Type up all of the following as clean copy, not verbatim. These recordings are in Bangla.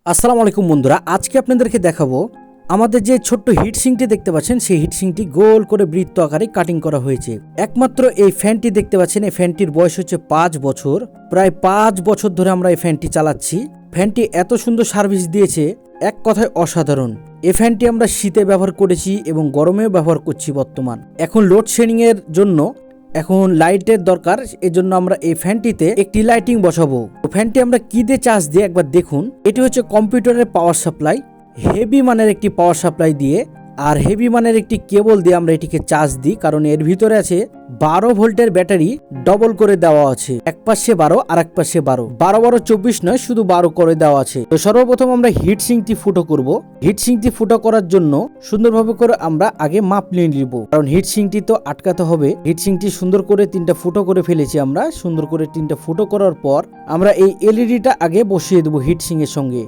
আসসালামু আলাইকুম বন্ধুরা, আজকে আপনাদেরকে দেখাবো আমাদের যে ছোট্ট হিটসিংটি দেখতে পাচ্ছেন সেই হিটসিংটি গোল করে বৃত্ত আকারে কাটিং করা হয়েছে। একমাত্র এই ফ্যানটি দেখতে পাচ্ছেন, এই ফ্যানটির বয়স হচ্ছে 5 বছর। প্রায় 5 বছর ধরে আমরা এই ফ্যানটি চালাচ্ছি। ফ্যানটি এত সুন্দর সার্ভিস দিয়েছে, এক কথায় অসাধারণ। এই ফ্যানটি আমরা শীতে ব্যবহার করেছি এবং গরমেও ব্যবহার করছি বর্তমান। এখন লোডশেডিং এর জন্য এখন লাইটের দরকার, এজন্য আমরা এই ফ্যানটিতে একটি লাইটিং বসাবো। ফ্যানটি আমরা কি দিয়ে চার্জ দিয়ে একবার দেখুন। এটি হচ্ছে কম্পিউটারের পাওয়ার সাপ্লাই, হেভি মানের একটি পাওয়ার সাপ্লাই দিয়ে আর হেভি মানের একটি কেবল দিয়ে আমরা এটিকে চার্জ দিই, কারণ এর ভিতরে আছে 12 ভোল্টের ব্যাটারি ডবল করে দেওয়া আছে। এক পাশে 12 আর এক পাশে 12, 12 24 নয়, শুধু 12 করে দেওয়া আছে। তো সর্বপ্রথম আমরা হিটসিংটি ফুটো করব। হিটসিংটি ফুটো করার জন্য সুন্দরভাবে করে আমরা আগে মাপ নিয়ে নিব, কারণ হিটসিংটি তো আটকাতে হবে। হিটসিংটি সুন্দর করে 3টা ফুটো করে ফেলেছি আমরা। সুন্দর করে 3টা ফুটো করার পর আমরা এই এলইডিটা আগে বসিয়ে দেবো হিটসিং এর সঙ্গে।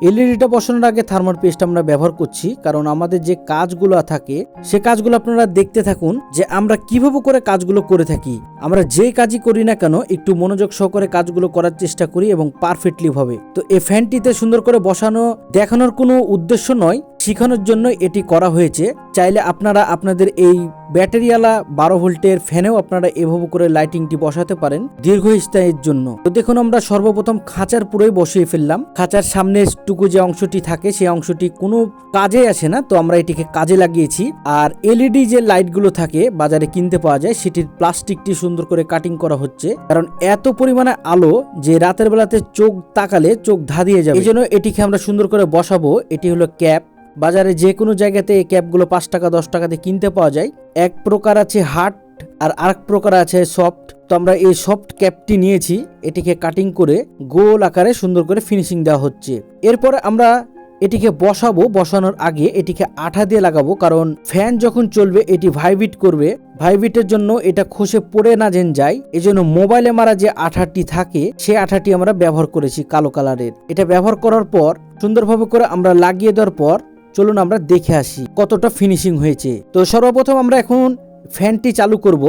এলইডিটা বসানোর আগে থার্মাল পেস্ট আমরা ব্যবহার করছি, কারণ আমাদের যে কাজগুলো থাকে সে কাজগুলো আপনারা দেখতে থাকুন যে আমরা কিভাবে করে কাজগুলো করে থাকি। আমরা যে কাজই করি না কেন একটু মনোযোগ সহকারে কাজগুলো করার চেষ্টা করি এবং পারফেক্টলি ভাবে। তো এই ফ্যানটিতে সুন্দর করে বসানো দেখানোর কোনো উদ্দেশ্য নয়, শেখানোর জন্য এটি করা হয়েছে। চাইলে আপনারা আপনাদের এই ব্যাটারিওয়ালা 12 ভোল্টের ফ্যানেও আপনারা এভাবে করে লাইটিংটি বসাতে পারেন দীর্ঘস্থায়ীর জন্য। তো দেখুন, আমরা সর্বপ্রথম খাঁচার পুরোই বসিয়ে ফেললাম। খাঁচার সামনে টুকু যে অংশটি থাকে সেই অংশটি কোনো কাজে আসে না, তো আমরা এটিকে কাজে লাগিয়েছি। আর এলইডি যে লাইটগুলো থাকে বাজারে কিনতে পাওয়া যায়, সেটির প্লাস্টিকটি সুন্দর করে কাটিং করা হচ্ছে, কারণ এত পরিমাণে আলো যে রাতের বেলাতে চোখ তাকালে চোখ ধাঁধিয়ে যাবে। এই জন্য এটিকে আমরা সুন্দর করে বসাবো। এটি হলো ক্যাপ। বাজারে যে কোনো জায়গাতে এই ক্যাপগুলো 5 টাকা 10 টাকাতে কিনতে পাওয়া যায়। এক প্রকার আছে হার্ড আর আরেক প্রকার আছে সফট। তো আমরা এই সফট ক্যাপটি নিয়েছি, এটিকে কাটিং করে গোল আকারে সুন্দর করে ফিনিশিং দেওয়া হচ্ছে। এরপরে আমরা এটিকে বসাবো। বসানোর আগে এটিকে আঠা দিয়ে লাগাবো, কারণ ফ্যান যখন চলবে এটি ভাইব্রেট করবে। ভাইব্রেটের জন্য এটা খসে পড়ে না যেন যায়, এজন্য মোবাইলে মারা যে আঠাটি থাকে সেই আঠাটি আমরা ব্যবহার করেছি কালো কালারের। এটা ব্যবহার করার পর সুন্দরভাবে করে আমরা লাগিয়ে দেওয়ার পর চলুন আমরা দেখে আসি কতটা ফিনিশিং হয়েছে। তো সর্বপ্রথম আমরা এখন ফ্যানটি চালু করব।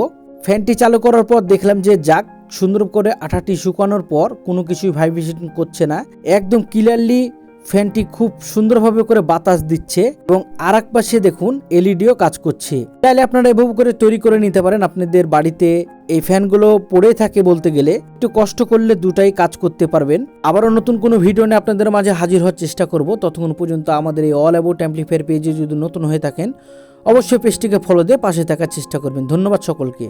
ফ্যানটি চালু করার পর দেখলাম যে যাক, সুন্দর করে আঠাটি শুকানোর পর কোনো কিছুই ভাইব্রেশন করছে না, একদম ক্লিয়ারলি ফ্যানটি খুব সুন্দরভাবে করে বাতাস দিচ্ছে এবং আরেক পাশে দেখুন এলইডিও কাজ করছে। তাহলে আপনারা এভাবে করে তৈরি করে নিতে পারেন আপনাদের বাড়িতে। এই ফ্যানগুলো পড়ে থাকে বলতে গেলে, একটু কষ্ট করলে দুটাই কাজ করতে পারবেন। আবারও নতুন কোনো ভিডিও নিয়ে আপনাদের মাঝে হাজির হওয়ার চেষ্টা করব। ততক্ষণ পর্যন্ত আমাদের এই অল অ্যাবাউট অ্যাম্পলিফায়ার পেজে যদি নতুন হয়ে থাকেন অবশ্যই পেজটিকে ফলো দিয়ে পাশে থাকার চেষ্টা করবেন। ধন্যবাদ সকলকে।